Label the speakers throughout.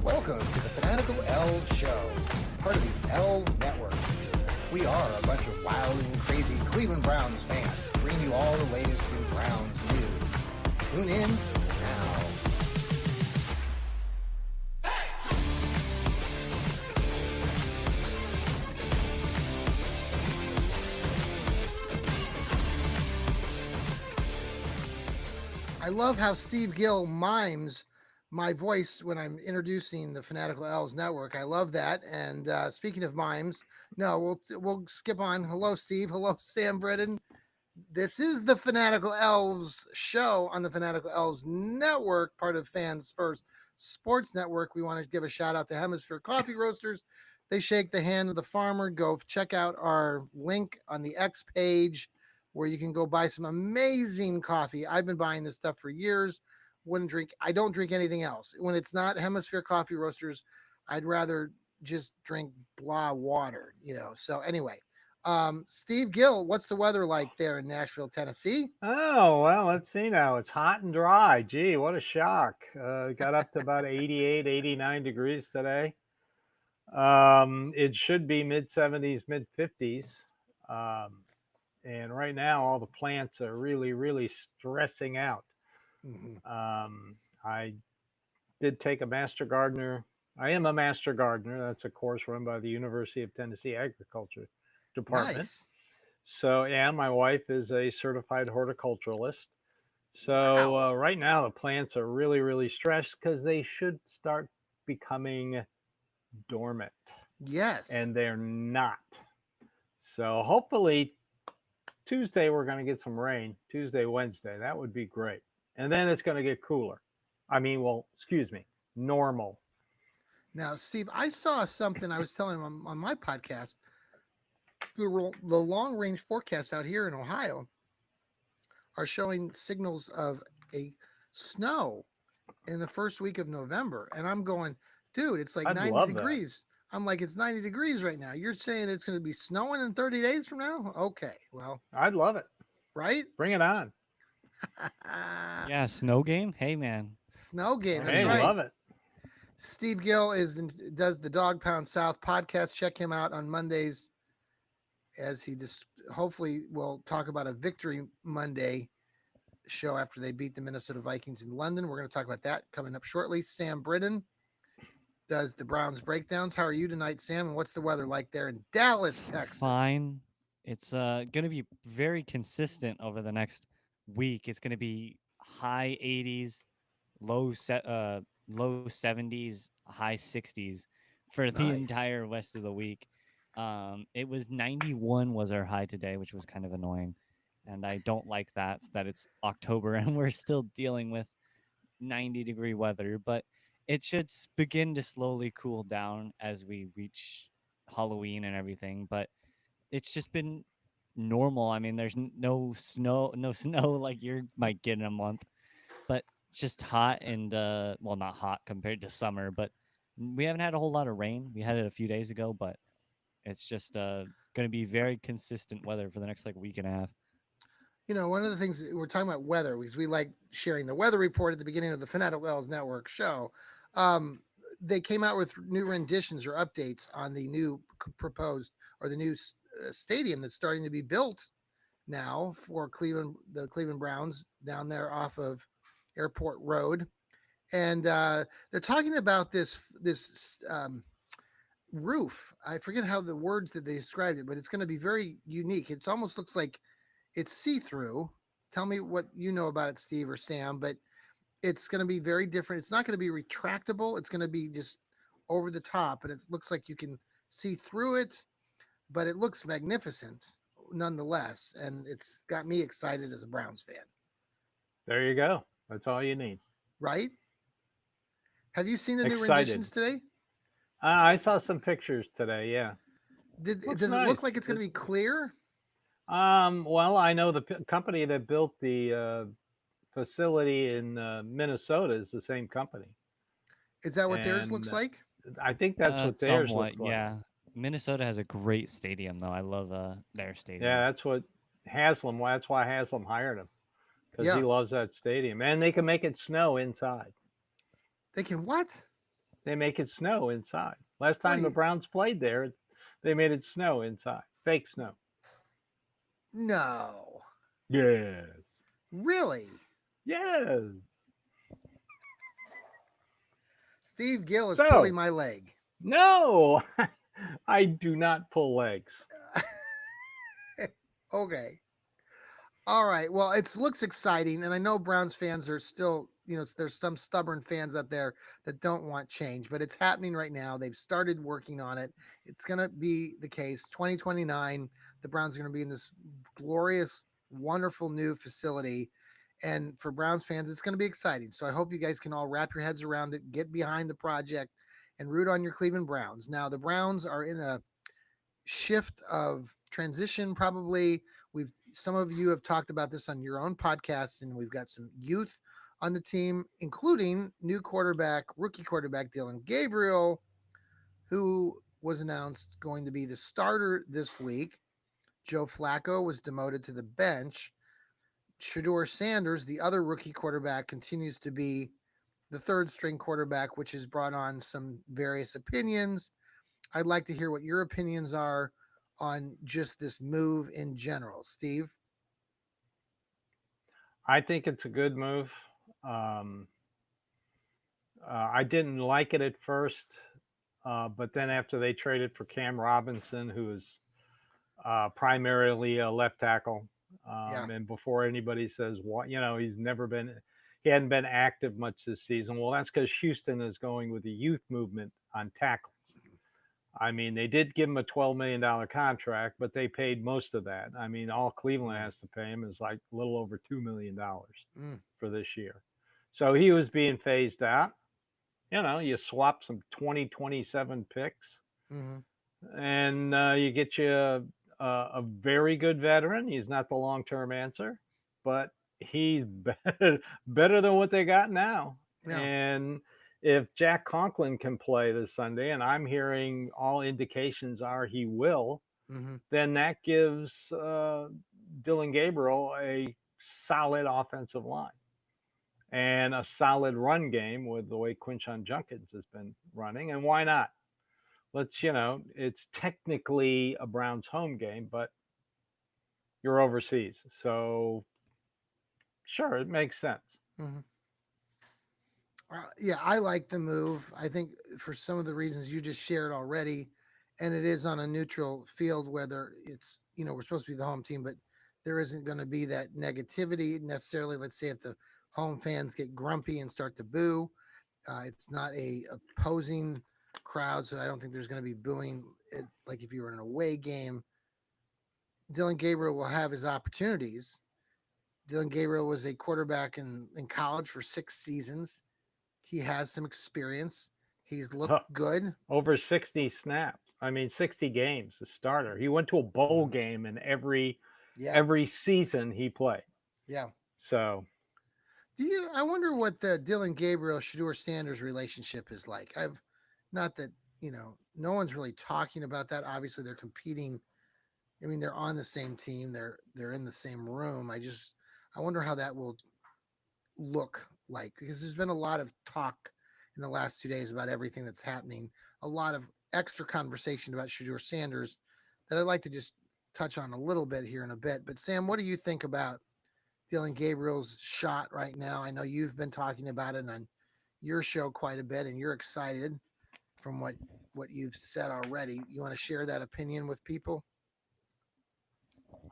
Speaker 1: Welcome to the Fanatical Elves Show, part of the Elves Network. We are a bunch of wild and crazy Cleveland Browns fans, bringing you all the latest in Browns news. Tune in now. I love how Steve Gill mimes my voice when I'm introducing the Fanatical Elves Network. I love that. And speaking of mimes, no, we'll skip on. Hello, Steve. Hello, Sam Britton. This is the Fanatical Elves Show on the Fanatical Elves Network, part of Fans First Sports Network. We want to give a shout out to Hemisphere Coffee Roasters. They shake the hand of the farmer. Go check out our link on the X page where you can go buy some amazing coffee. I've been buying this stuff for years. I don't drink anything else. When it's not Hemisphere Coffee Roasters, I'd rather just drink blah water, So anyway, Steve Gill, what's the weather like there in Nashville, Tennessee?
Speaker 2: Oh, well, let's see now. It's hot and dry. Gee, what a shock. Got up to about 88, 89 degrees today. It should be mid 70s, mid 50s. And right now, all the plants are really, really stressing out.
Speaker 1: Mm-hmm.
Speaker 2: I did take a master gardener. I am a master gardener. That's a course run by the University of Tennessee Agriculture Department.
Speaker 1: Nice.
Speaker 2: So, yeah, my wife is a certified horticulturalist. So,
Speaker 1: Wow.
Speaker 2: right now, the plants are really, really stressed because they should start becoming dormant,
Speaker 1: Yes.
Speaker 2: and they're not. So, hopefully, Tuesday, we're going to get some rain. Tuesday, Wednesday. That would be great. And then it's going to get cooler. Normal.
Speaker 1: Now, Steve, I saw something I was telling him on my podcast. The long range forecasts out here in Ohio are showing signals of a snow in the first week of November. And I'm going, dude, it's like
Speaker 2: I'd
Speaker 1: 90
Speaker 2: love that.
Speaker 1: degrees. I'm like, it's 90 degrees right now. You're saying it's going to be snowing in 30 days from now? Okay. Well,
Speaker 2: I'd love it.
Speaker 1: right?
Speaker 2: Bring it on.
Speaker 3: Yeah, snow game. Hey, man.
Speaker 1: Snow game. That's
Speaker 2: Hey,
Speaker 1: right.
Speaker 2: love it.
Speaker 1: Steve Gill does the Dog Pound South podcast. Check him out on Mondays as he just hopefully will talk about a Victory Monday show after they beat the Minnesota Vikings in London. We're going to talk about that coming up shortly. Sam Britton does the Browns breakdowns. How are you tonight, Sam? And what's the weather like there in Dallas, Texas?
Speaker 3: Fine. It's going to be very consistent over the next week. It's going to be high 80s, low 70s, high 60s for the
Speaker 1: Nice.
Speaker 3: entire rest of the week. It was 91 was our high today, which was kind of annoying. And I don't like that it's October and we're still dealing with 90-degree weather, but it should begin to slowly cool down as we reach Halloween and everything. But it's just been normal. I mean, there's no snow like you might get in a month, but just hot and well, not hot compared to summer, but we haven't had a whole lot of rain. We had it a few days ago, but it's just going to be very consistent weather for the next like week and a half.
Speaker 1: One of the things we're talking about weather because we like sharing the weather report at the beginning of the Fanatical Elves Network show. They came out with new renditions or updates on the new proposed or the new stadium that's starting to be built now for the Cleveland Browns down there off of Airport Road. And they're talking about this roof. I forget how the words that they described it, but it's going to be very unique. It almost looks like it's see-through. Tell me what you know about it, Steve or Sam, but it's going to be very different. It's not going to be retractable. It's going to be just over the top, and it looks like you can see through it, but it looks magnificent nonetheless, and it's got me excited as a Browns fan.
Speaker 2: There you go. That's all you need.
Speaker 1: Right? Have you seen the new
Speaker 2: Excited.
Speaker 1: renditions today?
Speaker 2: I saw some pictures today. Yeah.
Speaker 1: Does
Speaker 2: Looks
Speaker 1: it look
Speaker 2: nice.
Speaker 1: like it's going to be clear?
Speaker 2: Well, I know the company that built the facility in Minnesota is the same company.
Speaker 1: Is that what theirs looks
Speaker 2: And
Speaker 1: like?
Speaker 2: I think that's what theirs
Speaker 3: Somewhat,
Speaker 2: looks like.
Speaker 3: yeah. Minnesota has a great stadium, though. I love their stadium.
Speaker 2: Yeah, that's what Haslam. That's why Haslam hired him, because
Speaker 1: Yeah.
Speaker 2: he loves that stadium, and they can make it snow inside.
Speaker 1: They can what?
Speaker 2: They make it snow inside. Last
Speaker 1: What
Speaker 2: time
Speaker 1: do
Speaker 2: the
Speaker 1: you?
Speaker 2: Browns played there, they made it snow inside. Fake snow.
Speaker 1: No,
Speaker 2: Yes.
Speaker 1: really.
Speaker 2: Yes.
Speaker 1: Steve Gill is pulling
Speaker 2: So,
Speaker 1: my leg.
Speaker 2: no, I do not pull legs.
Speaker 1: Okay. All right. Well, it looks exciting, and I know Browns fans are still, there's some stubborn fans out there that don't want change, but it's happening right now. They've started working on it. It's going to be the case. 2029, the Browns are going to be in this glorious, wonderful new facility. And for Browns fans, it's going to be exciting. So I hope you guys can all wrap your heads around it, get behind the project, and root on your Cleveland Browns. Now, the Browns are in a shift of transition probably. We've Some of you have talked about this on your own podcasts, and we've got some youth on the team, including rookie quarterback Dylan Gabriel, who was announced going to be the starter this week. Joe Flacco was demoted to the bench. Shador Sanders, the other rookie quarterback, continues to be the third string quarterback, which has brought on some various opinions. I'd like to hear what your opinions are on just this move in general. Steve?
Speaker 2: I think it's a good move. Um, I didn't like it at first, but then after they traded for Cam Robinson, who is primarily a left tackle,
Speaker 1: Yeah.
Speaker 2: and before anybody says what, he hadn't been active much this season. Well, that's because Houston is going with the youth movement on tackles. I mean, they did give him a $12 million contract, but they paid most of that. I mean, all Cleveland
Speaker 1: Mm,
Speaker 2: has to pay him is like a little over $2 million
Speaker 1: mm,
Speaker 2: for this year. So he was being phased out. You swap some 2027 picks
Speaker 1: mm-hmm,
Speaker 2: and you get you a very good veteran. He's not the long term answer, but he's better than what they got now.
Speaker 1: yeah.
Speaker 2: And if Jack Conklin can play this Sunday, and I'm hearing all indications are he will,
Speaker 1: Mm-hmm,
Speaker 2: then that gives Dylan Gabriel a solid offensive line and a solid run game with the way Quinshon Junkins has been running. And why not? It's technically a Browns home game, but you're overseas. So sure, it makes sense.
Speaker 1: mm-hmm. Yeah, I like the move. I think for some of the reasons you just shared already, and it is on a neutral field, whether it's, we're supposed to be the home team, but there isn't going to be that negativity necessarily. Let's say if the home fans get grumpy and start to boo, it's not a opposing crowd, so I don't think there's going to be booing like if you were in an away game. Dylan Gabriel will have his opportunities. Dylan Gabriel was a quarterback in college for 6 seasons. He has some experience. He's looked good.
Speaker 2: Over 60 snaps. I mean, 60 games, the starter. He went to a bowl
Speaker 1: Mhm.
Speaker 2: game in every
Speaker 1: Yeah,
Speaker 2: every season he played.
Speaker 1: yeah.
Speaker 2: So
Speaker 1: I wonder what the Dylan Gabriel Shador Sanders relationship is like. I've not that no one's really talking about that. Obviously, they're competing. I mean, they're on the same team. They're in the same room. I wonder how that will look like, because there's been a lot of talk in the last 2 days about everything that's happening. A lot of extra conversation about Shador Sanders that I'd like to just touch on a little bit here in a bit. But Sam, what do you think about Dylan Gabriel's shot right now? I know you've been talking about it on your show quite a bit, and you're excited from what you've said already. You want to share that opinion with people?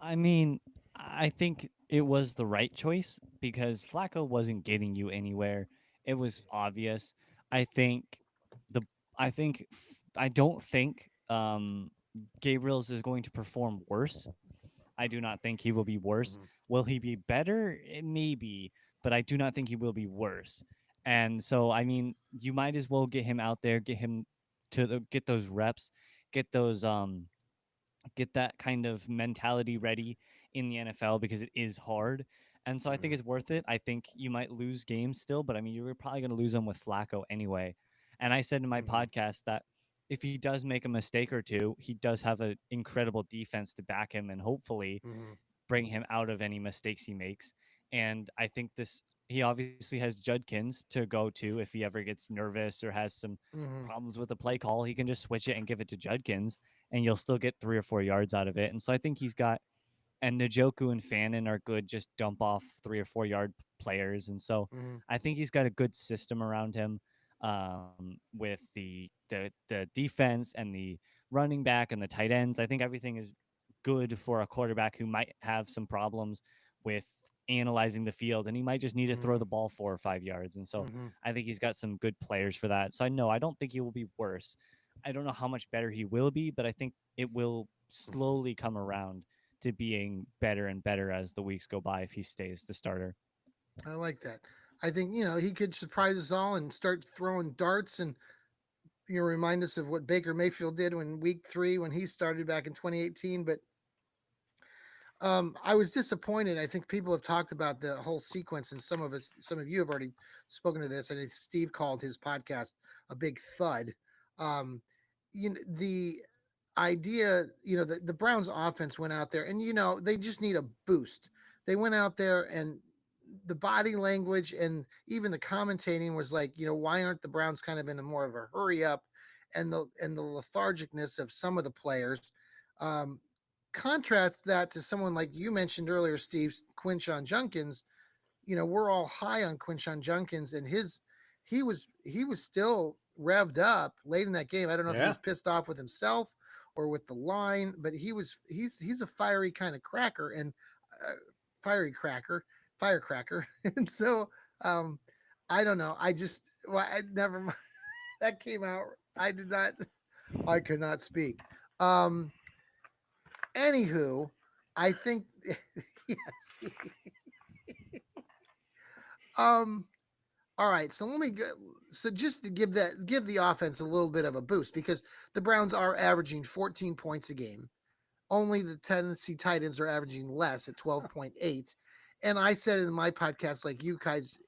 Speaker 3: I mean, I think it was the right choice because Flacco wasn't getting you anywhere. It was obvious. I think the I don't think Gabriel's is going to perform worse. I do not think he will be worse.
Speaker 1: Mm-hmm.
Speaker 3: Will he be better? Maybe, but I do not think he will be worse. And so, I mean, you might as well get him out there, get him get those reps, get those get that kind of mentality ready in the NFL because it is hard. And so I think
Speaker 1: Mm-hmm.
Speaker 3: it's worth it. I think you might lose games still, but I mean, you're probably going to lose them with Flacco anyway. And I said in my
Speaker 1: Mm-hmm.
Speaker 3: podcast that if he does make a mistake or two, he does have an incredible defense to back him and hopefully
Speaker 1: Mm-hmm.
Speaker 3: bring him out of any mistakes he makes. And I think this he obviously has Judkins to go to if he ever gets nervous or has some
Speaker 1: Hmm.
Speaker 3: problems with the play call. He can just switch it and give it to Judkins, and you'll still get 3 or 4 yards out of it. And so I think he's got, and Njoku and Fannin are good, just dump off 3 or 4 yard players. And so
Speaker 1: Hmm.
Speaker 3: I think he's got a good system around him, with the defense and the running back and the tight ends. I think everything is good for a quarterback who might have some problems with analyzing the field, and he might just need to throw
Speaker 1: Hmm.
Speaker 3: the ball 4 or 5 yards. And so
Speaker 1: Hmm.
Speaker 3: I think he's got some good players for that. So I know I don't think he will be worse. I don't know how much better he will be, but I think it will slowly come around to being better and better as the weeks go by if he stays the starter.
Speaker 1: I like that. I think he could surprise us all and start throwing darts and remind us of what Baker Mayfield did when week 3 when he started back in 2018. But I was disappointed. I think people have talked about the whole sequence, and some of you have already spoken to this. And Steve called his podcast a big thud. Um, the idea, the Browns offense went out there, and they just need a boost. They went out there, and the body language and even the commentating was like, why aren't the Browns kind of in a more of a hurry up, and the lethargicness of some of the players. Um, Contrast that to someone like you mentioned earlier, Steve, Quinshon Junkins. We're all high on Quinshon Junkins, and he was still revved up late in that game. I don't know if he
Speaker 2: Yeah.
Speaker 1: was pissed off with himself or with the line, but he's a fiery kind of cracker and fiery cracker, firecracker. And so I don't know. I never mind. That came out. I could not speak. Um, Anywho, I think yes. Um. All right. So let me go. So just to give the offense a little bit of a boost because the Browns are averaging 14 points a game. Only the Tennessee Titans are averaging less at 12.8. And I said in my podcast, like you guys,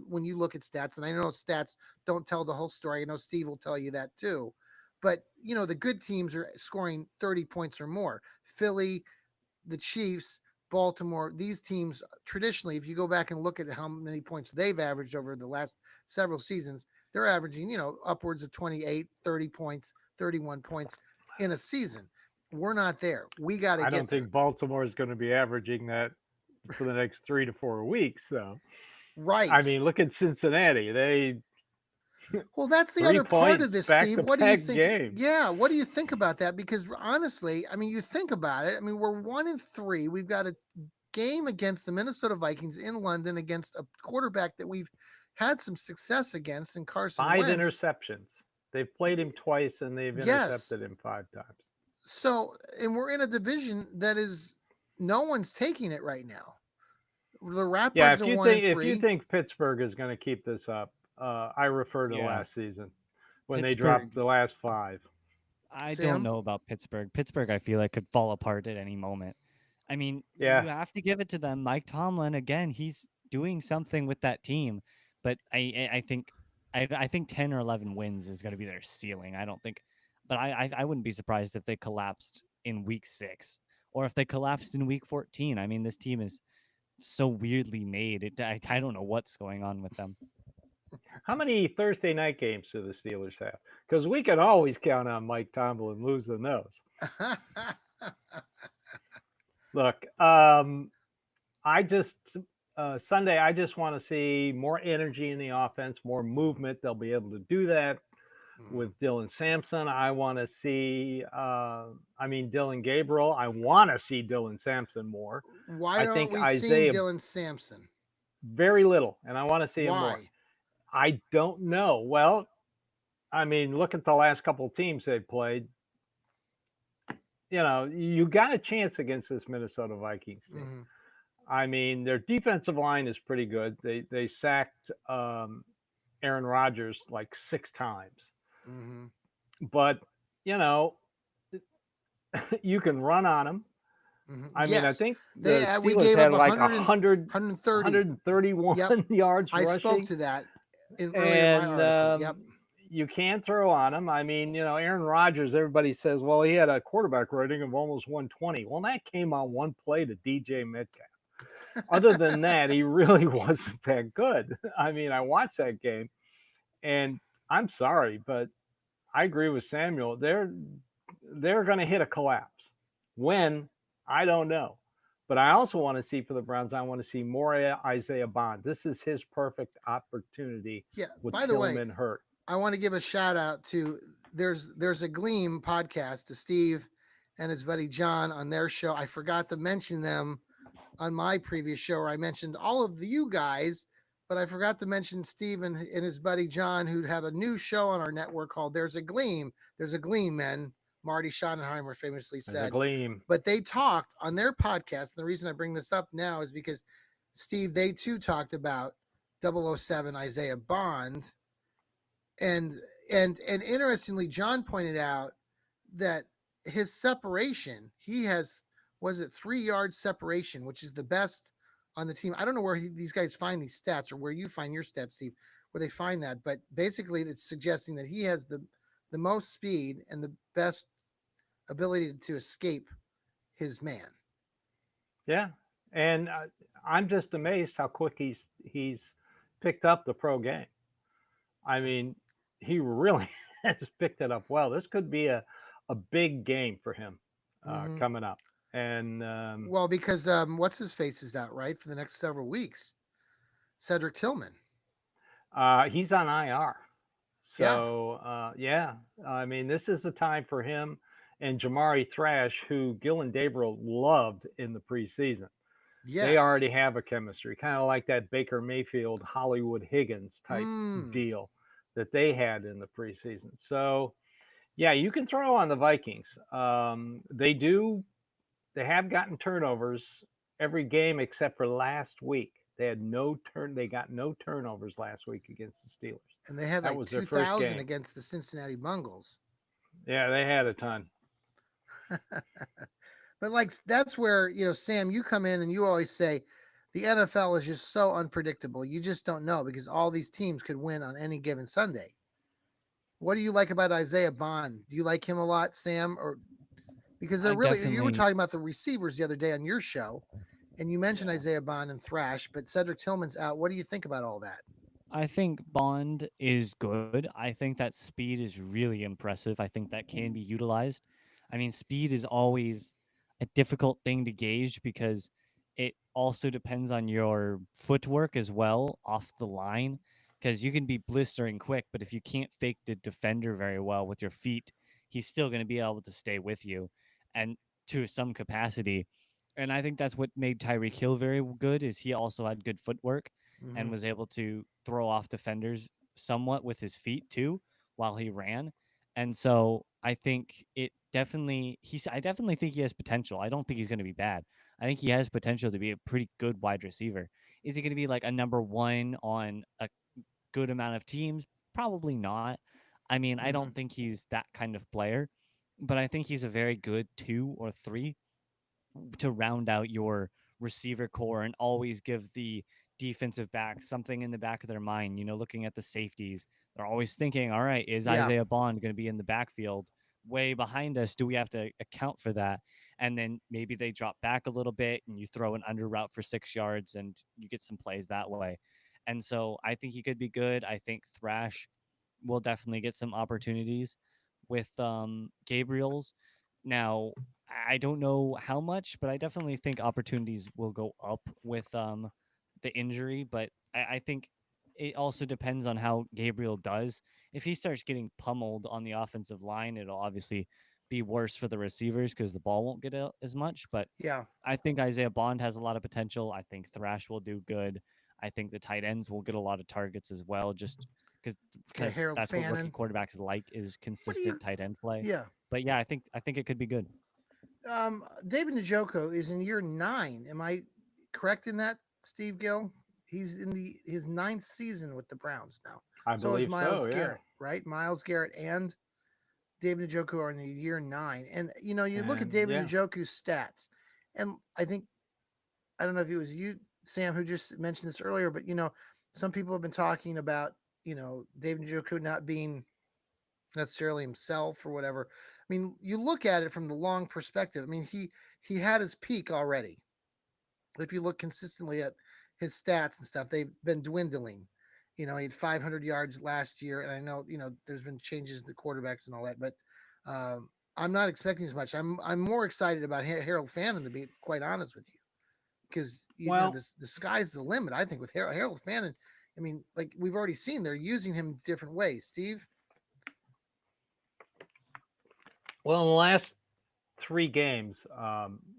Speaker 1: when you look at stats, and I know stats don't tell the whole story. I know Steve will tell you that too. But the good teams are scoring 30 points or more. Philly, the Chiefs, Baltimore, these teams traditionally, if you go back and look at how many points they've averaged over the last several seasons, they're averaging, upwards of 28, 30 points, 31 points in a season. We're not there. We got to
Speaker 2: I
Speaker 1: get
Speaker 2: don't
Speaker 1: there.
Speaker 2: think Baltimore is going to be averaging that for the next 3 to 4 weeks, though. I
Speaker 1: Right.
Speaker 2: mean, look at Cincinnati. They
Speaker 1: Well, that's the
Speaker 2: three
Speaker 1: other part of
Speaker 2: points
Speaker 1: this,
Speaker 2: back
Speaker 1: Steve.
Speaker 2: to
Speaker 1: What do you
Speaker 2: back
Speaker 1: think?
Speaker 2: games.
Speaker 1: Yeah, what do you think about that? Because honestly, I mean, you think about it. I mean, we're 1-3. We've got a game against the Minnesota Vikings in London against a quarterback that we've had some success against in Carson
Speaker 2: Five
Speaker 1: Wentz.
Speaker 2: interceptions. They've played him twice and they've
Speaker 1: Yes.
Speaker 2: intercepted him 5 times.
Speaker 1: So, and we're in a division that is no one's taking it right now. The
Speaker 2: Yeah,
Speaker 1: Ratbirds
Speaker 2: if
Speaker 1: are
Speaker 2: you
Speaker 1: one and
Speaker 2: think if you
Speaker 1: three.
Speaker 2: think Pittsburgh is going to keep this up, I refer to
Speaker 3: Yeah.
Speaker 2: last season when they dropped
Speaker 3: Pittsburgh,
Speaker 2: the last 5.
Speaker 3: I don't
Speaker 1: Sam.
Speaker 3: know about Pittsburgh. Pittsburgh, I feel like could fall apart at any moment. I mean, you
Speaker 2: Yeah,
Speaker 3: have to give it to them. Mike Tomlin, again, he's doing something with that team, but I think 10 or 11 wins is going to be their ceiling. I don't think, but I wouldn't be surprised if they collapsed in week 6 or if they collapsed in week 14. I mean, this team is so weirdly made. I don't know what's going on with them.
Speaker 2: how many Thursday night games do the Steelers have? Because we can always count on Mike Tomlin losing those. Look, I just Sunday. I just want to see more energy in the offense, more movement. They'll be able to do that with Dylan Sampson. I want to see. Dylan Gabriel. I want to see Dylan Sampson more.
Speaker 1: Why
Speaker 2: I
Speaker 1: aren't
Speaker 2: think
Speaker 1: we seeing
Speaker 2: Isaiah
Speaker 1: Dylan Sampson?
Speaker 2: very little, and I want to see him more.
Speaker 1: Why?
Speaker 2: I don't know. Well, I mean, look at the last couple of teams they've played. You got a chance against this Minnesota Vikings team.
Speaker 1: Mm-hmm.
Speaker 2: I mean, their defensive line is pretty good. They sacked Aaron Rodgers like 6 times,
Speaker 1: Mm-hmm.
Speaker 2: but you know you can run on them.
Speaker 1: Mm-hmm.
Speaker 2: I mean, I
Speaker 1: Yes,
Speaker 2: think
Speaker 1: they
Speaker 2: the
Speaker 1: we
Speaker 2: Steelers
Speaker 1: gave
Speaker 2: had
Speaker 1: up
Speaker 2: like
Speaker 1: 130.
Speaker 2: 131
Speaker 1: Yep,
Speaker 2: yards
Speaker 1: I spoke
Speaker 2: rushing,
Speaker 1: to that earlier in my
Speaker 2: and
Speaker 1: article. Yep.
Speaker 2: you can't throw on him. I mean, Aaron Rodgers. Everybody says, well, he had a quarterback rating of almost 120. Well, that came on one play to DJ Metcalf. Other than that, he really wasn't that good. I mean, I watched that game, and I'm sorry, but I agree with Samuel. They're going to hit a collapse. When, I don't know. But I also want to see for the Browns. I want to see more Isaiah Bond. This is his perfect opportunity
Speaker 1: Yeah.
Speaker 2: with
Speaker 1: By the way,
Speaker 2: Tillman hurt.
Speaker 1: I want to give a shout out to there's a Gleam podcast to Steve and his buddy John on their show. I forgot to mention them on my previous show where I mentioned all of you guys, but I forgot to mention Steve and his buddy John, who have a new show on our network called There's a Gleam. There's a Gleam, man. Marty Schottenheimer famously
Speaker 2: There's a
Speaker 1: said.
Speaker 2: gleam.
Speaker 1: But they talked on their podcast. And the reason I bring this up now is because Steve, they too talked about 007 Isaiah Bond. And and interestingly, John pointed out that his separation, he has, was it 3 yard separation, which is the best on the team. I don't know where these guys find these stats or where you find your stats, Steve, where they find that, but basically it's suggesting that he has the most speed and the best ability to escape his man.
Speaker 2: Yeah, and I'm just amazed how quick he's picked up the pro game. I mean, he really has picked it up well. This could be a big game for him
Speaker 1: Mm-hmm.
Speaker 2: coming up. And
Speaker 1: Well, because what's his face is out, right, for the next several weeks. Cedric Tillman.
Speaker 2: he's on IR.
Speaker 1: Yeah.
Speaker 2: So, yeah, I mean, this is the time for him and Jamari Thrash, who Gil and Gabriel loved in the preseason.
Speaker 1: Yes.
Speaker 2: They already have a chemistry, kind of like that Baker Mayfield, Hollywood Higgins type deal that they had in the preseason. So, yeah, you can throw on the Vikings. They have gotten turnovers every game except for last week. They got no turnovers last week against the Steelers.
Speaker 1: And they had
Speaker 2: That
Speaker 1: like
Speaker 2: was their first
Speaker 1: 2,000
Speaker 2: game.
Speaker 1: against the Cincinnati Bengals.
Speaker 2: Yeah, they had a ton.
Speaker 1: But like that's where, Sam, you come in and you always say the NFL is just so unpredictable. You just don't know because all these teams could win on any given Sunday. What do you like about Isaiah Bond? Do you like him a lot, Sam? Or because they're really, you were
Speaker 3: Definitely.
Speaker 1: talking about the receivers the other day on your show, and you mentioned Isaiah Bond and Thrash, but Cedric Tillman's out. What do you think about all that?
Speaker 3: I think Bond is good. I think that speed is really impressive. I think that can be utilized. I mean, speed is always a difficult thing to gauge because it also depends on your footwork as well off the line. Because you can be blistering quick, but if you can't fake the defender very well with your feet, he's still going to be able to stay with you and to some capacity. And I think that's what made Tyreek Hill very good is he also had good footwork and was able to throw off defenders somewhat with his feet too while he ran. And so I think I definitely think he has potential. I don't think he's going to be bad. I think he has potential to be a pretty good wide receiver. Is he going to be like a number 1 on a good amount of teams? Probably not. I mean, I don't think he's that kind of player, but I think he's a very good 2 or 3 to round out your receiver core and always give the defensive back something in the back of their mind. Looking at the safeties, they're always thinking, all right, is Isaiah Bond going to be in the backfield way behind us? Do we have to account for that? And then maybe they drop back a little bit and you throw an under route for 6 yards and you get some plays that way. And so I think he could be good. I think Thrash will definitely get some opportunities with Gabriel's. Now, I don't know how much, but I definitely think opportunities will go up with the injury. But I think it also depends on how Gabriel does. If he starts getting pummeled on the offensive line, it'll obviously be worse for the receivers because the ball won't get out as much. But
Speaker 1: Yeah.
Speaker 3: I think Isaiah Bond has a lot of potential. I think Thrash will do good. I think the tight ends will get a lot of targets as well, just because
Speaker 1: Harold
Speaker 3: that's what rookie
Speaker 1: Fannin.
Speaker 3: quarterbacks like is consistent tight end play.
Speaker 1: Yeah.
Speaker 3: But yeah, I think it could be good.
Speaker 1: David Njoku is in year 9. Am I correct in that, Steve Gill? He's in his 9th season with the Browns now.
Speaker 2: I
Speaker 1: So is
Speaker 2: believe
Speaker 1: Miles
Speaker 2: so. Yeah.
Speaker 1: Garrett, right? Miles Garrett and David Njoku are in the year 9. And you look at
Speaker 2: And,
Speaker 1: David
Speaker 2: yeah.
Speaker 1: Njoku's stats, and I don't know if it was you, Sam, who just mentioned this earlier, but some people have been talking about David Njoku not being necessarily himself or whatever. I mean, you look at it from the long perspective. I mean, he had his peak already. If you look consistently at his stats and stuff, they've been dwindling. He had 500 yards last year, and I know there's been changes to quarterbacks and all that, but I'm not expecting as much. I'm more excited about Harold Fannin, to be quite honest with you, because
Speaker 2: Well,
Speaker 1: the sky's the limit. I think with Harold Fannin. I mean, like we've already seen, they're using him different ways. Steve,
Speaker 2: well, in the last 3 games,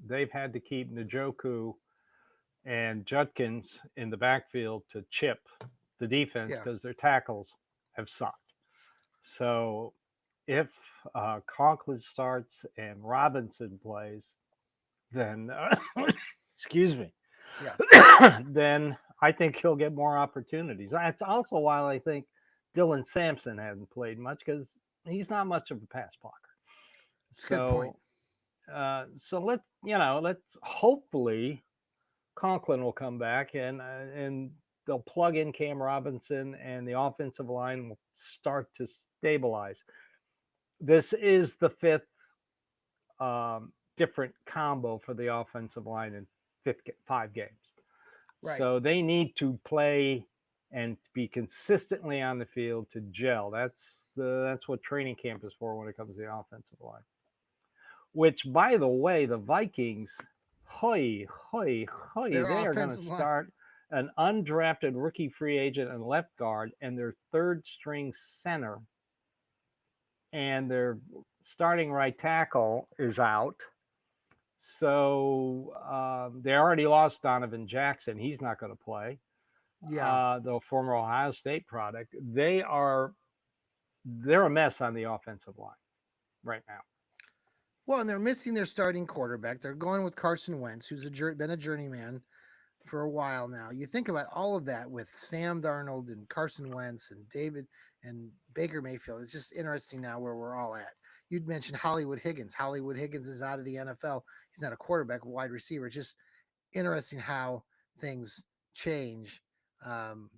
Speaker 2: they've had to keep Njoku and Judkins in the backfield to chip the defense
Speaker 1: yeah,
Speaker 2: because their tackles have sucked. So if Conklin starts and Robinson plays, then excuse me,
Speaker 1: yeah.
Speaker 2: then I think he'll get more opportunities. That's also why I think Dylan Sampson hasn't played much because he's not much of a pass blocker.
Speaker 1: It's a good point.
Speaker 2: So let's hopefully Conklin will come back and they'll plug in Cam Robinson and the offensive line will start to stabilize. This is the fifth different combo for the offensive line in 5 games.
Speaker 1: Right.
Speaker 2: So they need to play and be consistently on the field to gel. That's what training camp is for when it comes to the offensive line. Which, by the way, the Vikings, hoy, hoy, hoy,
Speaker 1: Their
Speaker 2: they are going to
Speaker 1: offensive line.
Speaker 2: start an undrafted rookie free agent and left guard and their third string center. And their starting right tackle is out. So they already lost Donovan Jackson. He's not going to play.
Speaker 1: Yeah.
Speaker 2: The former Ohio State product. They're a mess on the offensive line right now.
Speaker 1: Well, and they're missing their starting quarterback. They're going with Carson Wentz, who's been a journeyman for a while now. You think about all of that with Sam Darnold and Carson Wentz and David and Baker Mayfield. It's just interesting now where we're all at. You'd mentioned Hollywood Higgins. Hollywood Higgins is out of the NFL. He's not a quarterback, a wide receiver. It's just interesting how things change. Um,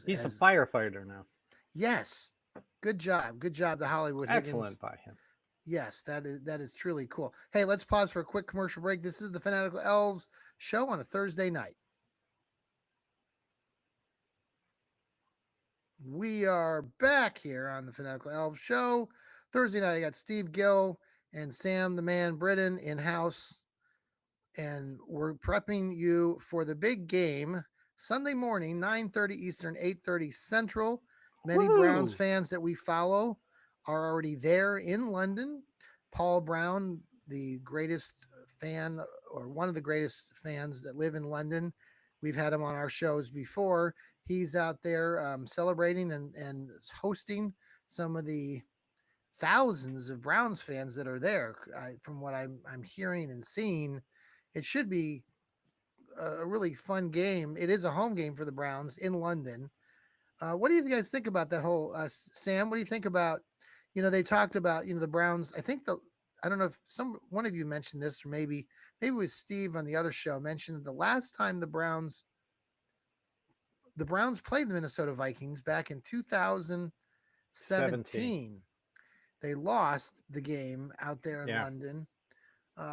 Speaker 2: He's a
Speaker 1: as
Speaker 2: firefighter now.
Speaker 1: yes, good job to Hollywood Higgins.
Speaker 2: Excellent by him.
Speaker 1: Yes, that is truly cool. Hey, let's pause for a quick commercial break. This is the Fanatical Elves show on a Thursday night. We are back here on the Fanatical Elves show. Thursday night, I got Steve Gill and Sam the Man Britton in house, and we're prepping you for the big game Sunday morning, 9:30 Eastern, 8:30 Central. Many Browns
Speaker 2: Woo!
Speaker 1: fans that we follow are already there in London. Paul Brown, the greatest fan or one of the greatest fans that live in London. We've had him on our shows before. He's out there celebrating and hosting some of the thousands of Browns fans that are there. From what I'm hearing and seeing, it should be a really fun game. It is a home game for the Browns in London. What do you guys think about that whole Sam? What do you think about? They talked about the Browns. I don't know if one of you mentioned this, or maybe it was Steve on the other show mentioned the last time the Browns played the Minnesota Vikings back in
Speaker 2: 17.
Speaker 1: 2017. They lost the game out there in
Speaker 2: Yeah.
Speaker 1: London.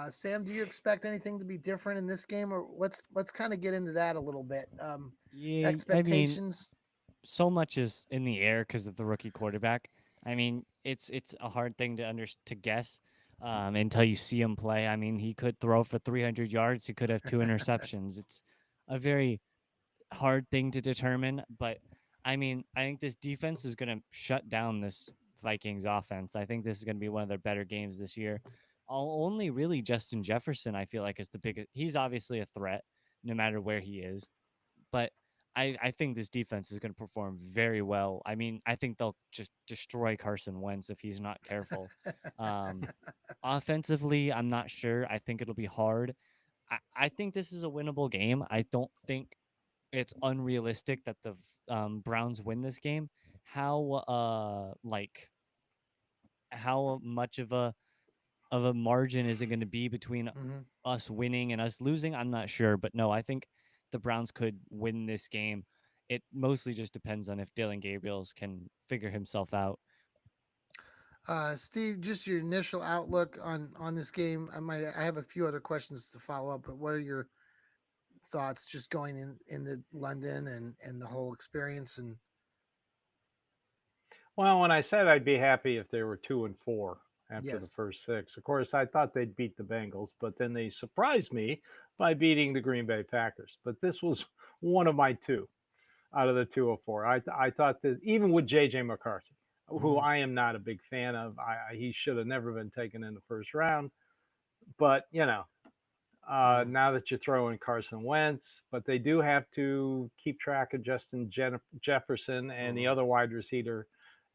Speaker 1: Sam, do you expect anything to be different in this game, or let's kind of get into that a little bit?
Speaker 3: Yeah, I mean,
Speaker 1: Expectations.
Speaker 3: so much is in the air because of the rookie quarterback. I mean, it's a hard thing to guess until you see him play. I mean, he could throw for 300 yards. He could have 2 interceptions. It's a very hard thing to determine. But I mean, I think this defense is going to shut down this Vikings offense. I think this is going to be one of their better games this year. Only really Justin Jefferson, I feel like, is the biggest. He's obviously a threat no matter where he is, but I think this defense is going to perform very well. I mean, I think they'll just destroy Carson Wentz if he's not careful. Um, Offensively, I'm not sure. I think it'll be hard. I think this is a winnable game. I don't think it's unrealistic that the Browns win this game. How how much of a margin is it going to be between
Speaker 1: Mhm.
Speaker 3: us winning and us losing? I'm not sure, but no, I think the Browns could win this game. It mostly just depends on if Dylan Gabriels can figure himself out.
Speaker 1: Steve, just your initial outlook on this game. I have a few other questions to follow up, but what are your thoughts just going in the London and the whole experience? And
Speaker 2: Well, when I said I'd be happy if they were 2-4 after the
Speaker 1: yes,
Speaker 2: first six, of course, I thought they'd beat the Bengals, but then they surprised me by beating the Green Bay Packers. But this was one of my two out of the 204. I thought this, even with J.J. McCarthy, who
Speaker 1: Mhm.
Speaker 2: I am not a big fan of, he should have never been taken in the first round. But,
Speaker 1: Mhm.
Speaker 2: now that you throw in Carson Wentz, but they do have to keep track of Justin Jefferson and the
Speaker 1: Mhm.
Speaker 2: other wide receiver,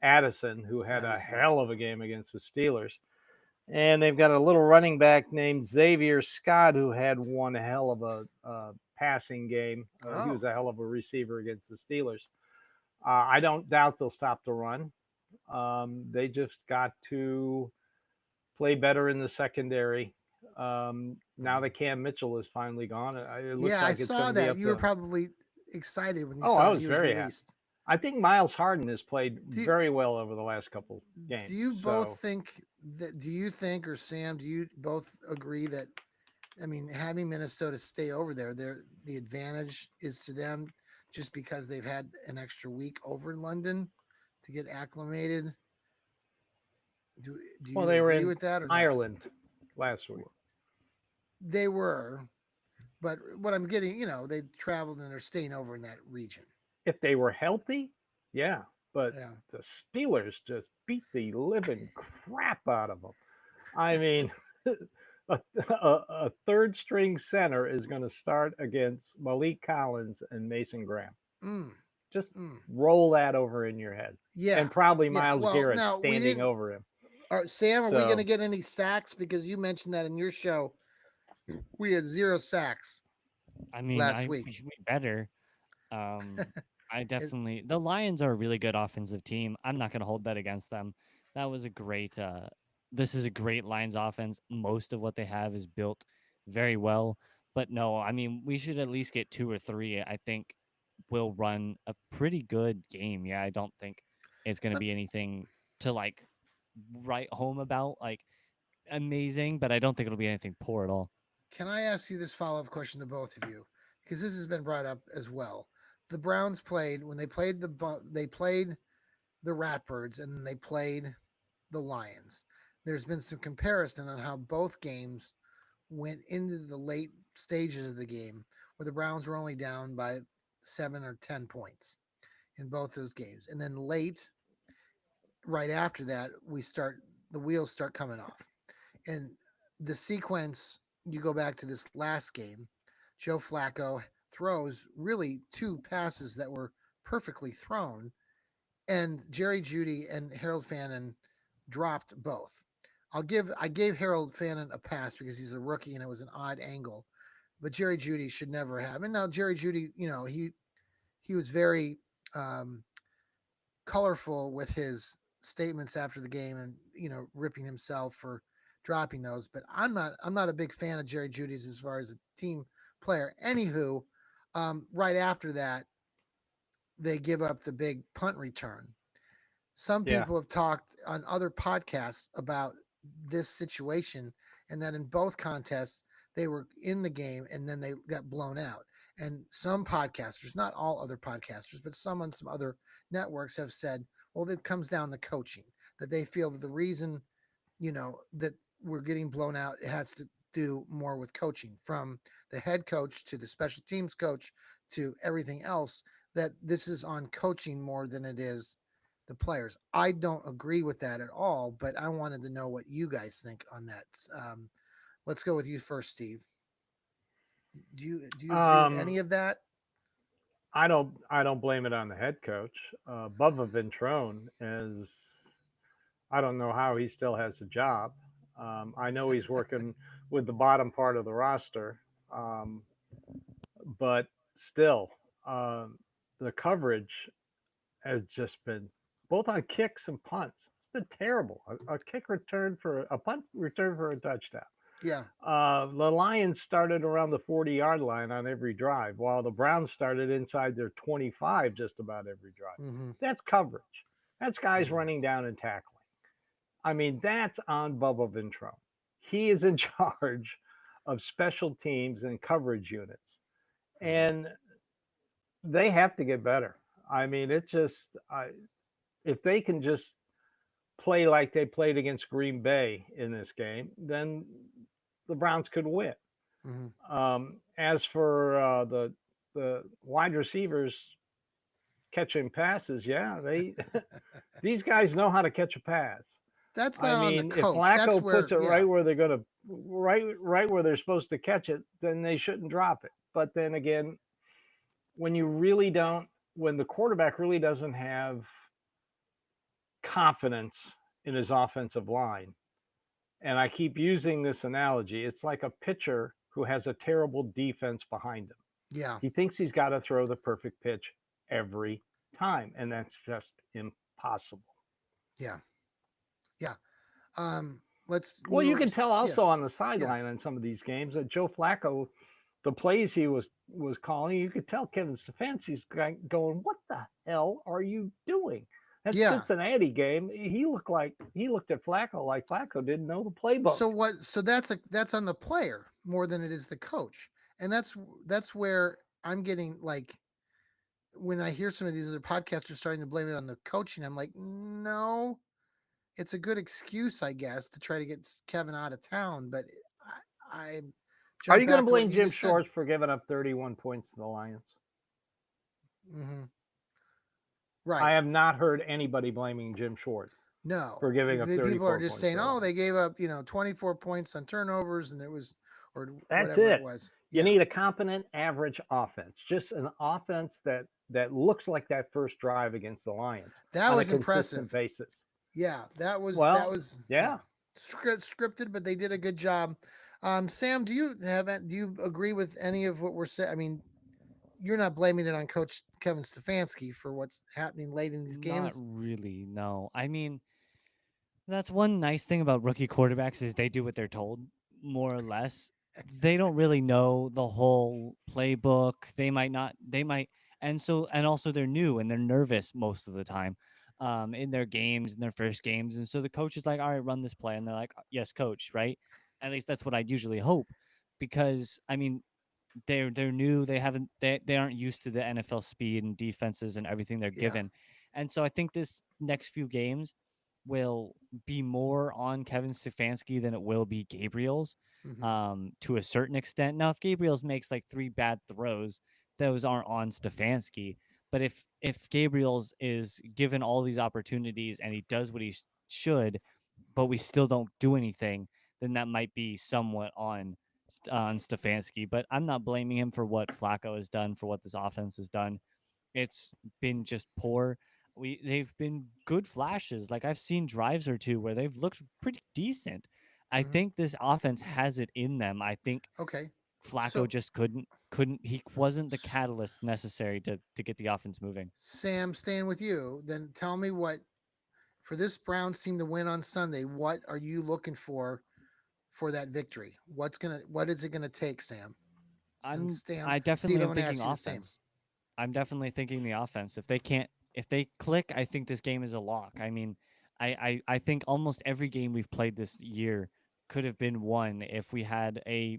Speaker 2: Addison, who had a
Speaker 1: Addison.
Speaker 2: hell of a game against the Steelers. And they've got a little running back named Xavier Scott, who had one hell of a passing game. He
Speaker 1: Oh,
Speaker 2: was a hell of a receiver against the Steelers. I don't doubt they'll stop the run. They just got to play better in the secondary. Now
Speaker 1: mhm.
Speaker 2: that Cam Mitchell is finally gone, it looks
Speaker 1: Yeah, I
Speaker 2: like it's going
Speaker 1: saw
Speaker 2: to be
Speaker 1: that.
Speaker 2: up
Speaker 1: You were
Speaker 2: to.
Speaker 1: probably excited when you
Speaker 2: Oh,
Speaker 1: saw
Speaker 2: I
Speaker 1: that
Speaker 2: was
Speaker 1: he was
Speaker 2: very happy.
Speaker 1: released.
Speaker 2: I think Miles Harden has played
Speaker 1: Do
Speaker 2: very well over the last couple
Speaker 1: do
Speaker 2: games.
Speaker 1: you both
Speaker 2: So
Speaker 1: think that? Do you think, or Sam, do you both agree that? I mean, having Minnesota stay over there, the advantage is to them just because they've had an extra week over in London to get acclimated. Do
Speaker 2: well,
Speaker 1: you
Speaker 2: they were
Speaker 1: agree
Speaker 2: in
Speaker 1: with that or not?
Speaker 2: Ireland last week.
Speaker 1: They were, but what I'm getting, they traveled and they're staying over in that region.
Speaker 2: If they were healthy, yeah. But
Speaker 1: Yeah.
Speaker 2: the Steelers just beat the living crap out of them. I mean, a third string center is going to start against Malik Collins and Mason Graham.
Speaker 1: Mm,
Speaker 2: Just
Speaker 1: mm.
Speaker 2: roll that over in your head.
Speaker 1: Yeah.
Speaker 2: And probably
Speaker 1: Yeah.
Speaker 2: Miles
Speaker 1: Well,
Speaker 2: Garrett
Speaker 1: now we
Speaker 2: standing
Speaker 1: didn't.
Speaker 2: over him.
Speaker 1: Sam, are we going to
Speaker 2: So,
Speaker 1: get any sacks? Because you mentioned that in your show. We had 0 sacks
Speaker 3: I mean,
Speaker 1: last week.
Speaker 3: we better. Um, I
Speaker 1: It-
Speaker 3: definitely the Lions are a really good offensive team. I'm not going to hold that against them. That was a great. This is a great Lions offense. Most of what they have is built very well. But no, I mean we should at least get 2 or 3. I think we'll run a pretty good game. Yeah, I don't think it's going to
Speaker 1: let-
Speaker 3: be anything to like write home about, like amazing. But I don't think it'll be anything poor at all.
Speaker 1: Can I ask you this follow up question to both of you? Because this has been brought up as well. The Browns played when they played the Ratbirds and then they played the Lions. There's been some comparison on how both games went into the late stages of the game, where the Browns were only down by 7 or 10 points in both those games, and then late, right after that, the wheels start coming off, and the sequence. You go back to this last game, Joe Flacco throws really two passes that were perfectly thrown, and Jerry Judy and Harold Fannin dropped both. I gave Harold Fannin a pass because he's a rookie and it was an odd angle, but Jerry Judy should never have. And now Jerry Judy, he was very um, colorful with his statements after the game and ripping himself for dropping those. But I'm not a big fan of Jerry Judy's as far as a team player. Anywho, right after that, they give up the big punt return. Some
Speaker 2: yeah.
Speaker 1: people have talked on other podcasts about this situation and that in both contests they were in the game and then they got blown out. And some podcasters, not all other podcasters, but some on some other networks have said, well, it comes down to coaching, that they feel that the reason, that we're getting blown out, it has to do more with coaching from the head coach to the special teams coach to everything else, that this is on coaching more than it is the players. I don't agree with that at all, but I wanted to know what you guys think on that. Let's go with you first, Steve. Do you agree with any
Speaker 2: Um,
Speaker 1: of that?
Speaker 2: I don't blame it on the head coach. Bubba Ventrone is, I don't know how he still has a job. I know he's working with the bottom part of the roster, um, but still, um, the coverage has just been both on kicks and punts. It's been terrible. A kick return for a punt return for a touchdown.
Speaker 1: Yeah.
Speaker 2: The Lions started around the 40-yard line on every drive, while the Browns started inside their 25 just about every drive.
Speaker 1: Mm-hmm.
Speaker 2: That's coverage. That's guys
Speaker 1: Mm-hmm.
Speaker 2: running down and tackling. I mean, that's on Bubba Ventrone. He is in charge of special teams and coverage units. and they have to get better. I mean, it's just if they can just play like they played against Green Bay in this game, then the Browns could win.
Speaker 1: Mhm.
Speaker 2: As for the wide receivers catching passes, yeah, they these guys know how to catch a pass.
Speaker 1: That's
Speaker 2: I
Speaker 1: not on the
Speaker 2: mean, if
Speaker 1: coach. That's
Speaker 2: Flacco
Speaker 1: where,
Speaker 2: puts it
Speaker 1: yeah,
Speaker 2: right where they're gonna right where they're supposed to catch it, then they shouldn't drop it. But then again, when you really don't, when the quarterback really doesn't have confidence in his offensive line, and I keep using this analogy, it's like a pitcher who has a terrible defense behind him.
Speaker 1: yeah,
Speaker 2: He thinks he's got to throw the perfect pitch every time, and that's just impossible.
Speaker 1: yeah, yeah. Let's
Speaker 2: Well, you
Speaker 1: move.
Speaker 2: can tell
Speaker 1: Yeah,
Speaker 2: also on the
Speaker 1: yeah.
Speaker 2: sideline on some of these games that Joe Flacco, the plays he was calling, you could tell Kevin Stefanski's going, "What the hell are you doing?" That
Speaker 1: Yeah.
Speaker 2: Cincinnati game, he looked at Flacco like Flacco didn't know the playbook.
Speaker 1: So what? So that's on the player more than it is the coach, and that's where I'm getting like when I hear some of these other podcasters starting to blame it on the coaching. I'm like, no, it's a good excuse, I guess, to try to get Kevin out of town. But I
Speaker 2: Are
Speaker 1: jump
Speaker 2: you going to
Speaker 1: back to what
Speaker 2: blame
Speaker 1: you
Speaker 2: Jim
Speaker 1: just said.
Speaker 2: Schwartz for giving up 31 points to the Lions?
Speaker 1: Hmm.
Speaker 2: I
Speaker 1: Right.
Speaker 2: have not heard anybody blaming Jim Schwartz
Speaker 1: No,
Speaker 2: for giving up
Speaker 1: people are
Speaker 2: 34
Speaker 1: just
Speaker 2: points
Speaker 1: saying,
Speaker 2: to the
Speaker 1: oh,
Speaker 2: Lions.
Speaker 1: they gave up, 24 points on turnovers, and it was, or
Speaker 2: That's
Speaker 1: whatever it
Speaker 2: it.
Speaker 1: was.
Speaker 2: You
Speaker 1: Yeah,
Speaker 2: need a competent average offense, just an offense that looks like that first drive against the Lions
Speaker 1: that
Speaker 2: on a
Speaker 1: was
Speaker 2: consistent
Speaker 1: impressive.
Speaker 2: basis.
Speaker 1: Yeah, that
Speaker 2: Well,
Speaker 1: was
Speaker 2: yeah.
Speaker 1: scripted, but they did a good job. Sam, do you agree with any of what we're saying? I mean, you're not blaming it on Coach Kevin Stefanski for what's happening late in these
Speaker 3: Not
Speaker 1: games.
Speaker 3: really, no. I mean, that's one nice thing about rookie quarterbacks is they do what they're told, more or less. They don't really know the whole playbook. They might not. They might, and also they're new and they're nervous most of the time, in their games, in their first games, and so the coach is like, "All right, run this play," and they're like, "Yes, coach." Right? At least that's what I usually hope, because I mean, they're new. They aren't used to the NFL speed and defenses and everything they're
Speaker 1: Yeah.
Speaker 3: given, and so I think this next few games will be more on Kevin Stefanski than it will be Gabriel's,
Speaker 1: Hmm.
Speaker 3: to a certain extent. Now, if Gabriel's makes like 3 bad throws, those aren't on Stefanski. But if Gabriel's is given all these opportunities and he does what he should, but we still don't do anything, then that might be somewhat on Stefanski. But I'm not blaming him for what Flacco has done, for what this offense has done. It's been just poor. They've been good flashes. Like I've seen drives or two where they've looked pretty decent. I
Speaker 1: Hmm.
Speaker 3: think this offense has it in them. I think
Speaker 1: Okay.
Speaker 3: Flacco
Speaker 1: So,
Speaker 3: just couldn't he wasn't the catalyst necessary to get the offense moving.
Speaker 1: Sam, staying with you, then tell me what for this Browns team to win on Sunday. What are you looking for that victory? What is it gonna take, Sam? And
Speaker 3: I'm
Speaker 1: Stan,
Speaker 3: I
Speaker 1: Steve,
Speaker 3: definitely
Speaker 1: I'm
Speaker 3: am
Speaker 1: gonna
Speaker 3: thinking
Speaker 1: ask you the same.
Speaker 3: offense. I'm definitely thinking the offense. If they click, I think this game is a lock. I mean, I think almost every game we've played this year could have been won if we had a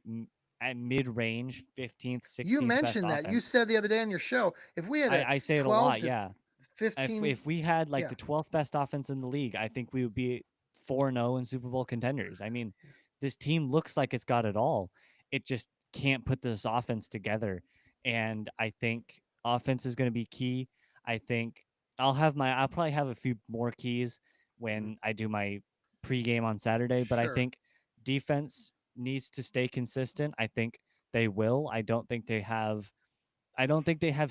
Speaker 3: mid-range 15th,
Speaker 1: You
Speaker 3: 16th best
Speaker 1: mentioned that. You
Speaker 3: offense.
Speaker 1: said the other day on your show, if we had a
Speaker 3: I say it a
Speaker 1: 12
Speaker 3: lot,
Speaker 1: to
Speaker 3: yeah. If
Speaker 1: 15,
Speaker 3: if we had like
Speaker 1: yeah.
Speaker 3: the 12th best offense in the league, I think we would be 4-0 and Super Bowl contenders. I mean, this team looks like it's got it all. It just can't put this offense together. And I think offense is going to be key. I think I'll probably have a few more keys
Speaker 1: Mhm.
Speaker 3: when I do my pregame on Saturday, but I
Speaker 1: Sure.
Speaker 3: think defense needs to stay consistent. I think they will. I don't think they have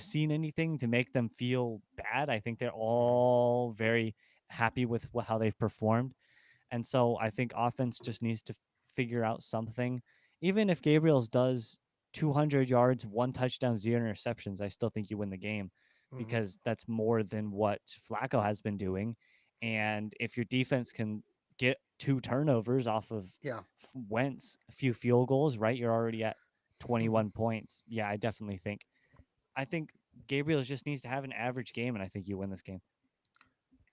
Speaker 3: seen anything to make them feel bad. I think they're all very happy with how they've performed. And so I think offense just needs to figure out something. Even if Gabriel's does 200 yards, 1 touchdown, 0 interceptions, I still think you win the game
Speaker 1: Hmm.
Speaker 3: because that's more than what Flacco has been doing. And if your defense can get 2 turnovers off of
Speaker 1: Yeah.
Speaker 3: Wentz, a few field goals, right? You're already at
Speaker 1: Hmm.
Speaker 3: 21 points. Yeah, I think Gabriel just needs to have an average game, and I think you win this game.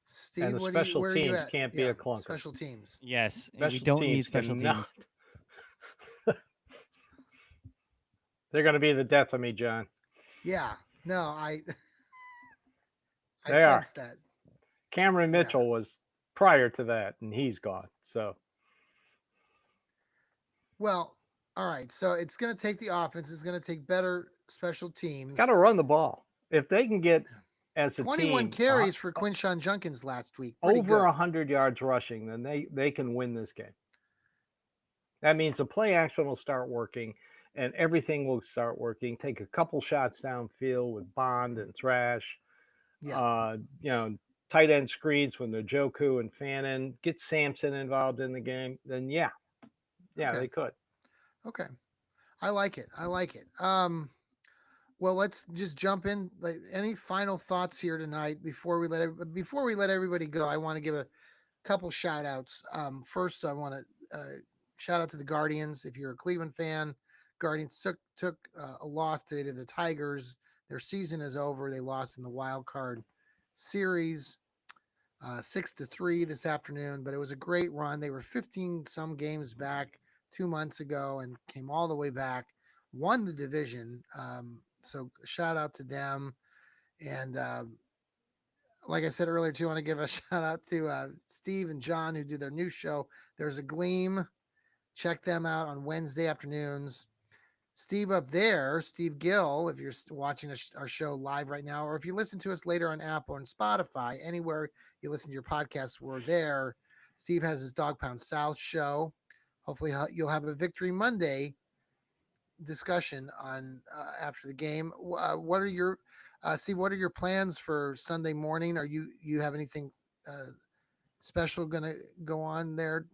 Speaker 1: Steve,
Speaker 2: And the special
Speaker 1: where are you
Speaker 2: teams
Speaker 1: at?
Speaker 2: can't be
Speaker 1: Yeah.
Speaker 2: a clunker.
Speaker 1: Special teams.
Speaker 3: Yes, we
Speaker 2: Special
Speaker 3: don't need
Speaker 2: teams
Speaker 3: special
Speaker 2: cannot.
Speaker 3: teams.
Speaker 2: They're going to be the death of me, John.
Speaker 1: Yeah. No, I
Speaker 2: They are.
Speaker 1: sense that.
Speaker 2: Cameron
Speaker 1: Yeah.
Speaker 2: Mitchell was prior to that, and he's gone. So
Speaker 1: Well, all right. So it's going to take the offense. It's going to take better special
Speaker 2: got
Speaker 1: teams.
Speaker 2: to run the ball. If they can get as a
Speaker 1: 21
Speaker 2: team
Speaker 1: carries for Quinshawn Junkins last week. Pretty
Speaker 2: over
Speaker 1: good.
Speaker 2: 100 yards rushing, then they can win this game. That means the play action will start working, and everything will start working. Take a couple shots downfield with Bond and Thrash.
Speaker 1: Yeah.
Speaker 2: You know, tight end screens when they're Joku and Fannin. Get Sampson involved in the game. Then yeah,
Speaker 1: Okay.
Speaker 2: they could.
Speaker 1: Okay. I like it. I like it. Well, let's just jump in. Like, any final thoughts here tonight before we let everybody go? I want to give a couple shout outs. First, I want to shout out to the Guardians. If you're a Cleveland fan, Guardians took a loss today to the Tigers. Their season is over. They lost in the wild card series, 6-3 this afternoon. But it was a great run. They were 15 some games back 2 months ago and came all the way back. Won the division. So shout out to them. And like I said earlier, too, I want to give a shout out to Steve and John who do their new show. There's a Gleam. Check them out on Wednesday afternoons. Steve up there, Steve Gill, if you're watching our show live right now, or if you listen to us later on Apple and Spotify, anywhere you listen to your podcasts, we're there. Steve has his Dog Pound South show. Hopefully, you'll have a Victory Monday discussion on after the game. What are your Steve? What are your plans for Sunday morning? Are you have anything special going to go on there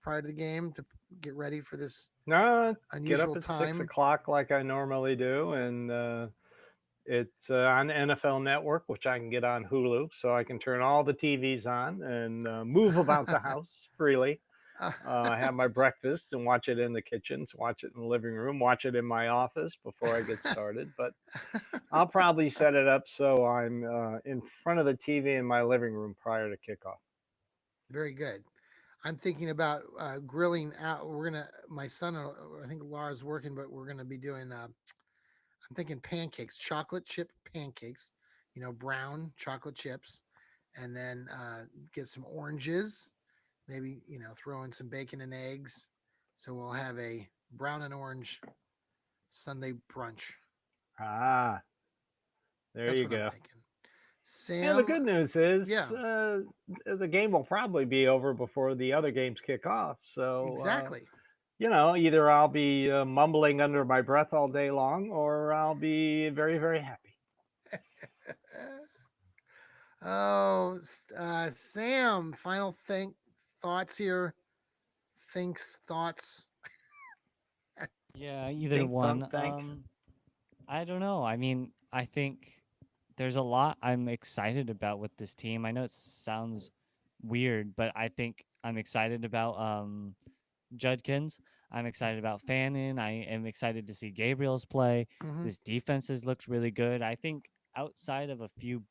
Speaker 1: prior to the game to get ready for this
Speaker 2: No, get up
Speaker 1: unusual
Speaker 2: at
Speaker 1: time?
Speaker 2: 6 o'clock like I normally do, and it's on NFL Network, which I can get on Hulu, so I can turn all the TVs on and move about the house freely. Have my breakfast and watch it in the kitchens, watch it in the living room, watch it in my office before I get started. But I'll probably set it up so I'm in front of the TV in my living room prior to kickoff.
Speaker 1: Very good. I'm thinking about grilling out. My son, I think Laura's working, but we're gonna be doing. I'm thinking pancakes, chocolate chip pancakes. Brown chocolate chips, and then get some oranges. Maybe throw in some bacon and eggs. So we'll have a brown and orange Sunday brunch.
Speaker 2: Ah, there
Speaker 1: That's
Speaker 2: you
Speaker 1: what I'm
Speaker 2: go.
Speaker 1: thinking.
Speaker 2: Yeah, the
Speaker 1: Sam,
Speaker 2: good news is
Speaker 1: yeah,
Speaker 2: the game will probably be over before the other games kick off. So,
Speaker 1: exactly.
Speaker 2: either I'll be mumbling under my breath all day long or I'll be very, very happy.
Speaker 1: Oh, Sam, final thoughts here. Thoughts.
Speaker 3: Yeah, either
Speaker 2: Think,
Speaker 3: one.
Speaker 2: don't think.
Speaker 3: I don't know. I mean, I think there's a lot I'm excited about with this team. I know it sounds weird, but I think I'm excited about Judkins. I'm excited about Fannin. I am excited to see Gabriel's play.
Speaker 1: Mm-hmm.
Speaker 3: This defense has looked really good. I think outside of a few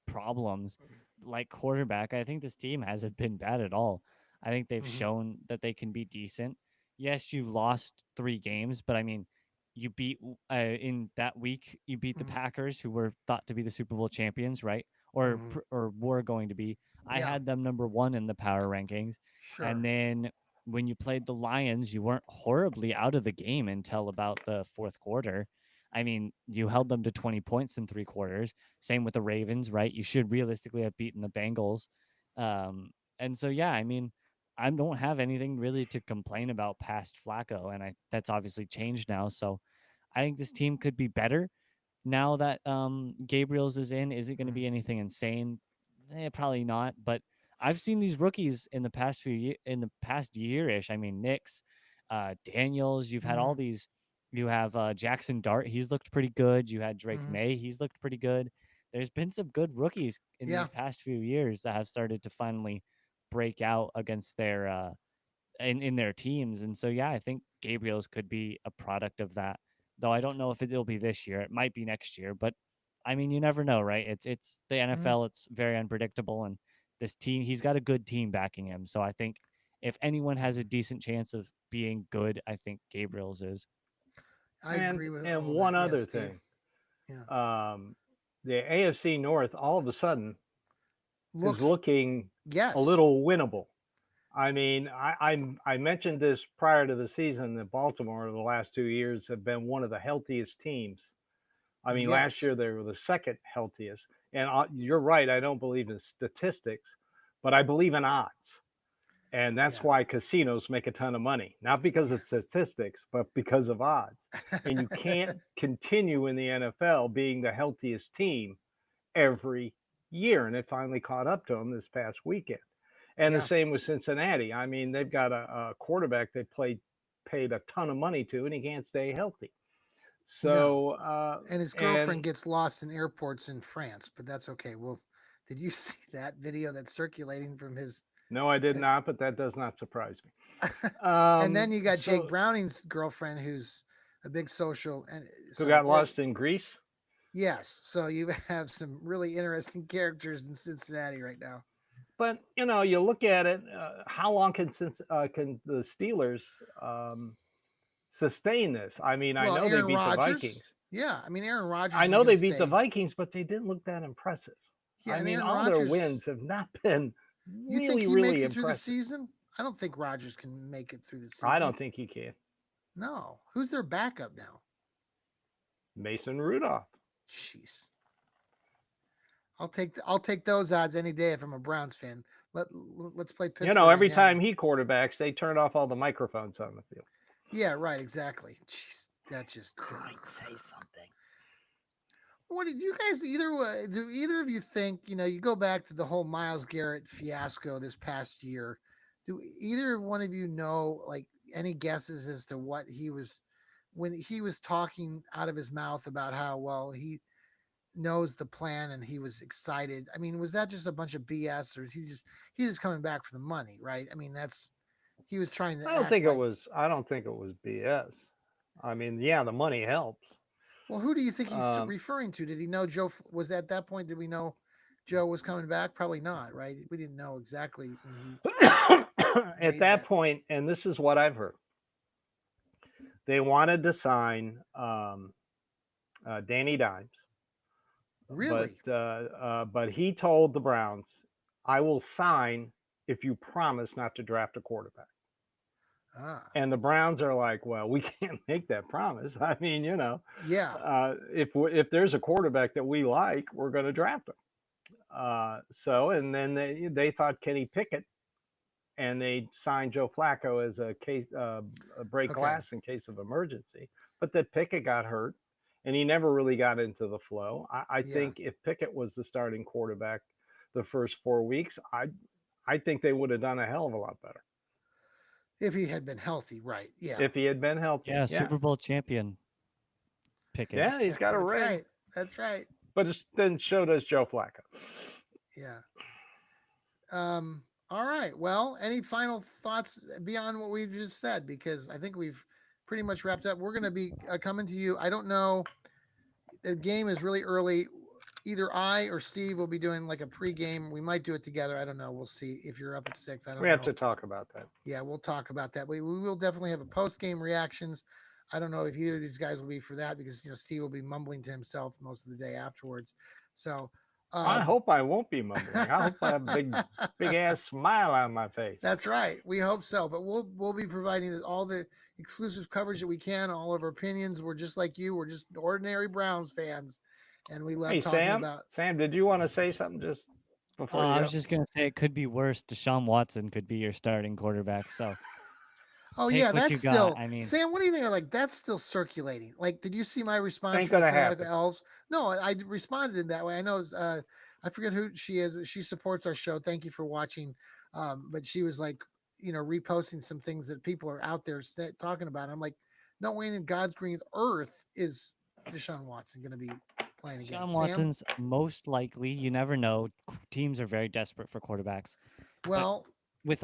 Speaker 3: problems like quarterback, I think this team hasn't been bad at all. I think they've
Speaker 1: Mm-hmm.
Speaker 3: shown that they can be decent. Yes, you've lost 3 games, but I mean, you beat in that week. You beat the
Speaker 1: Mm-hmm.
Speaker 3: Packers, who were thought to be the Super Bowl champions, right? Or
Speaker 1: Mm-hmm.
Speaker 3: or were going to be. I
Speaker 1: Yeah,
Speaker 3: had them number 1 in the power rankings,
Speaker 1: sure.
Speaker 3: and then when you played the Lions, you weren't horribly out of the game until about the fourth quarter. I mean, you held them to 20 points in 3 quarters. Same with the Ravens, right? You should realistically have beaten the Bengals. And so, yeah, I mean, I don't have anything really to complain about past Flacco, and that's obviously changed now. So I think this team could be better now that Gabriel's is in. Is it going to
Speaker 1: Mm-hmm.
Speaker 3: be anything insane? Probably not. But I've seen these rookies in the past in the past year-ish. I mean, Nix, Daniels. You've had all
Speaker 1: Mm-hmm.
Speaker 3: these. You have Jackson Dart. He's looked pretty good. You had Drake
Speaker 1: Mm-hmm.
Speaker 3: May. He's looked pretty good. There's been some good rookies in
Speaker 1: Yeah.
Speaker 3: these past few years that have started to finally break out against their in their teams. And so, yeah, I think Gabriel's could be a product of that. Though I don't know if it'll be this year. It might be next year, but I mean, you never know, right? It's the
Speaker 1: Mm-hmm.
Speaker 3: NFL. It's very unpredictable, and this team, he's got a good team backing him. So I think if anyone has a decent chance of being good, I think Gabriel's is.
Speaker 1: I agree with
Speaker 2: And
Speaker 1: all
Speaker 2: one
Speaker 1: that.
Speaker 2: other
Speaker 1: Yes, Steve.
Speaker 2: thing,
Speaker 1: Yeah.
Speaker 2: the AFC North all of a sudden is
Speaker 1: Looks
Speaker 2: looking a
Speaker 1: yes.
Speaker 2: little winnable. I mean, I mentioned this prior to the season that Baltimore the last 2 years have been one of the healthiest teams. I mean, last
Speaker 1: Yes.
Speaker 2: year they were the second healthiest. And you're right, I don't believe in statistics, but I believe in odds. And that's
Speaker 1: Yeah.
Speaker 2: why casinos make a ton of money, not because of statistics, but because of odds. And you can't continue in the NFL being the healthiest team every year. And it finally caught up to them this past weekend. And the
Speaker 1: Yeah.
Speaker 2: same with Cincinnati. I mean, they've got a quarterback they paid a ton of money to, and he can't stay healthy.
Speaker 1: No.
Speaker 2: So,
Speaker 1: And his girlfriend
Speaker 2: and
Speaker 1: gets lost in airports in France, but that's okay. Well, did you see that video that's circulating from his?
Speaker 2: no, I did not, but that does not surprise me.
Speaker 1: And then you got Jake
Speaker 2: So
Speaker 1: Browning's girlfriend, who's a big social, and
Speaker 2: who
Speaker 1: so
Speaker 2: got lost in Greece?
Speaker 1: yes, so you have some really interesting characters in Cincinnati right now.
Speaker 2: But you look at it. How long can the Steelers sustain this? I mean, I
Speaker 1: Well,
Speaker 2: know they
Speaker 1: Aaron
Speaker 2: beat the
Speaker 1: Rodgers,
Speaker 2: Vikings.
Speaker 1: yeah, I mean Aaron Rodgers
Speaker 2: I
Speaker 1: is
Speaker 2: know
Speaker 1: going
Speaker 2: they
Speaker 1: to
Speaker 2: beat the
Speaker 1: stay.
Speaker 2: Vikings, but they didn't look that impressive.
Speaker 1: Yeah,
Speaker 2: I
Speaker 1: and
Speaker 2: mean,
Speaker 1: Aaron
Speaker 2: all their
Speaker 1: Rodgers,
Speaker 2: wins have not been
Speaker 1: you think
Speaker 2: really,
Speaker 1: he makes
Speaker 2: really
Speaker 1: it through the
Speaker 2: impressive.
Speaker 1: season? I don't think Rodgers can make it through the
Speaker 2: I
Speaker 1: season.
Speaker 2: don't think he can.
Speaker 1: No, who's their backup now?
Speaker 2: Mason Rudolph.
Speaker 1: Jeez. I'll take those odds any day if I'm a Browns fan. Let's play Pittsburgh
Speaker 2: Every
Speaker 1: again.
Speaker 2: time he quarterbacks, they turn off all the microphones on the field.
Speaker 1: Yeah, right, exactly. Jeez, that just
Speaker 2: Might say something.
Speaker 1: What do you guys do either of you think, you go back to the whole Myles Garrett fiasco this past year. Do either one of you know like any guesses as to what he was when he was talking out of his mouth about how well he knows the plan and he was excited. I mean, was that just a bunch of BS or is he's just coming back for the money, right? I mean, that's he was trying to
Speaker 2: I don't
Speaker 1: act
Speaker 2: think it
Speaker 1: like
Speaker 2: was. I don't think it was BS. I mean, yeah, the money helps.
Speaker 1: well, who do you think he's
Speaker 2: Um,
Speaker 1: referring to? Did he know was at that point? Did we know Joe was coming back? Probably not, right? We didn't know exactly when he
Speaker 2: at
Speaker 1: made
Speaker 2: that
Speaker 1: that.
Speaker 2: point, and this is what I've heard, they wanted to sign Danny Dimes,
Speaker 1: Really?
Speaker 2: but he told the Browns, "I will sign if you promise not to draft a quarterback."
Speaker 1: Ah,
Speaker 2: And the Browns are like, "Well, we can't make that promise. I mean,
Speaker 1: yeah.
Speaker 2: if there's a quarterback that we like, we're going to draft him." And then they thought Kenny Pickett, and they signed Joe Flacco as a case a break
Speaker 1: Okay.
Speaker 2: glass in case of emergency. But that Pickett got hurt, and he never really got into the flow. I
Speaker 1: Yeah.
Speaker 2: think if Pickett was the starting quarterback the first 4 weeks, I think they would have done a hell of a lot better
Speaker 1: If he had been healthy, right? Yeah.
Speaker 2: if he had been healthy.
Speaker 3: Yeah, Super Bowl champion Pickett.
Speaker 2: Yeah, he's got a
Speaker 1: That's
Speaker 2: ring,
Speaker 1: right. That's right.
Speaker 2: but then so does Joe Flacco.
Speaker 1: Yeah. All right. Well, any final thoughts beyond what we've just said? Because I think we've pretty much wrapped up. We're going to be coming to you. I don't know. The game is really early. Either I or Steve will be doing like a pregame. We might do it together. I don't know. We'll see if you're up at 6. I don't
Speaker 2: We
Speaker 1: know.
Speaker 2: have to talk about that.
Speaker 1: Yeah, we'll talk about that. We will definitely have a post game reactions. I don't know if either of these guys will be for that because Steve will be mumbling to himself most of the day afterwards. So
Speaker 2: I hope I won't be mumbling. I hope I have a big ass smile on my face.
Speaker 1: That's right. We hope so. But we'll be providing all the exclusive coverage that we can, all of our opinions. We're just like you. We're just ordinary Browns fans, and we love
Speaker 2: Hey,
Speaker 1: talking
Speaker 2: Sam.
Speaker 1: about.
Speaker 2: Sam, did you want to say something just before you
Speaker 3: I
Speaker 2: go?
Speaker 3: was just gonna say it could be worse. Deshaun Watson could be your starting quarterback. So
Speaker 1: Oh
Speaker 3: take
Speaker 1: yeah,
Speaker 3: what you
Speaker 1: that's
Speaker 3: got.
Speaker 1: still.
Speaker 3: I mean,
Speaker 1: Sam, what do you think? Like that's still circulating. Like, did you see my response
Speaker 2: Ain't
Speaker 1: from the
Speaker 2: gonna
Speaker 1: Fanatical
Speaker 2: happen.
Speaker 1: Elves? No, I responded in that way. I know. I forget who she is. She supports our show. Thank you for watching. But she was like, reposting some things that people are out there talking about. I'm like, no way in God's green earth is Deshaun Watson going to be playing again.
Speaker 3: Deshaun
Speaker 1: Sam?
Speaker 3: Watson's most likely. You never know. Teams are very desperate for quarterbacks.
Speaker 1: Well,
Speaker 3: In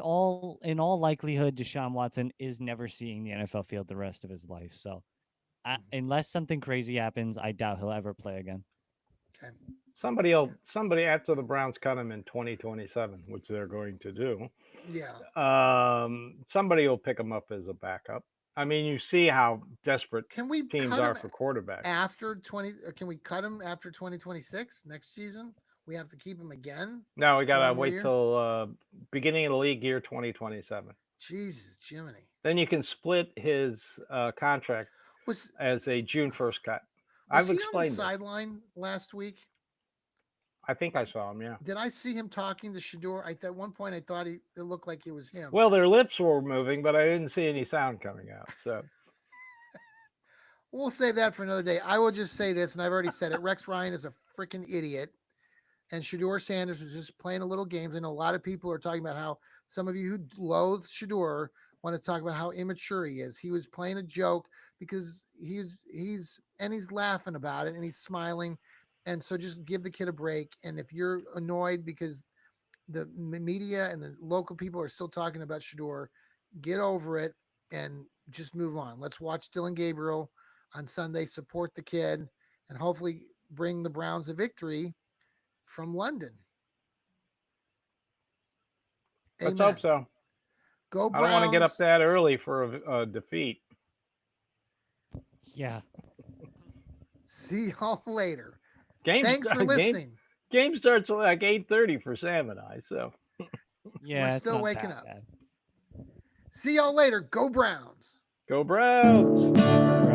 Speaker 3: all likelihood, Deshaun Watson is never seeing the NFL field the rest of his life. So, unless something crazy happens, I doubt he'll ever play again.
Speaker 1: okay.
Speaker 2: Somebody after the Browns cut him in 2027, which they're going to do.
Speaker 1: Yeah.
Speaker 2: Somebody will pick him up as a backup. I mean, you see how desperate
Speaker 1: Can we
Speaker 2: teams
Speaker 1: cut
Speaker 2: are
Speaker 1: him
Speaker 2: for quarterbacks.
Speaker 1: after 20? Or can we cut him after 2026 next season? We have to keep him again.
Speaker 2: No, we
Speaker 1: for
Speaker 2: gotta
Speaker 1: one more
Speaker 2: wait
Speaker 1: year?
Speaker 2: till beginning of the league year 2027.
Speaker 1: Jesus, Jiminy.
Speaker 2: Then you can split his contract
Speaker 1: Was
Speaker 2: as a June 1st cut.
Speaker 1: was
Speaker 2: I've
Speaker 1: he on the
Speaker 2: explained this.
Speaker 1: sideline last week?
Speaker 2: I think I saw him. Yeah.
Speaker 1: Did I see him talking to Shador? At one point I thought it looked like it was him.
Speaker 2: Well, their lips were moving, but I didn't see any sound coming out. So
Speaker 1: We'll save that for another day. I will just say this, and I've already said it. Rex Ryan is a freaking idiot. And Shador Sanders was just playing a little games. I know a lot of people are talking about how some of you who loathe Shador want to talk about how immature he is. He was playing a joke because he's laughing about it and he's smiling. And so just give the kid a break. And if you're annoyed because the media and the local people are still talking about Shador, get over it and just move on. Let's watch Dylan Gabriel on Sunday, support the kid, and hopefully bring the Browns a victory from London.
Speaker 2: let's
Speaker 1: Amen.
Speaker 2: hope so.
Speaker 1: Go
Speaker 2: I
Speaker 1: Browns.
Speaker 2: don't want to get up that early for a defeat.
Speaker 3: Yeah.
Speaker 1: See y'all later.
Speaker 2: Game,
Speaker 1: Thanks for listening.
Speaker 2: Game starts at like 8:30 for Sam and I. So
Speaker 3: Yeah. It's
Speaker 1: still
Speaker 3: not
Speaker 1: waking
Speaker 3: that
Speaker 1: up.
Speaker 3: bad.
Speaker 1: See y'all later. Go Browns.
Speaker 2: go Browns.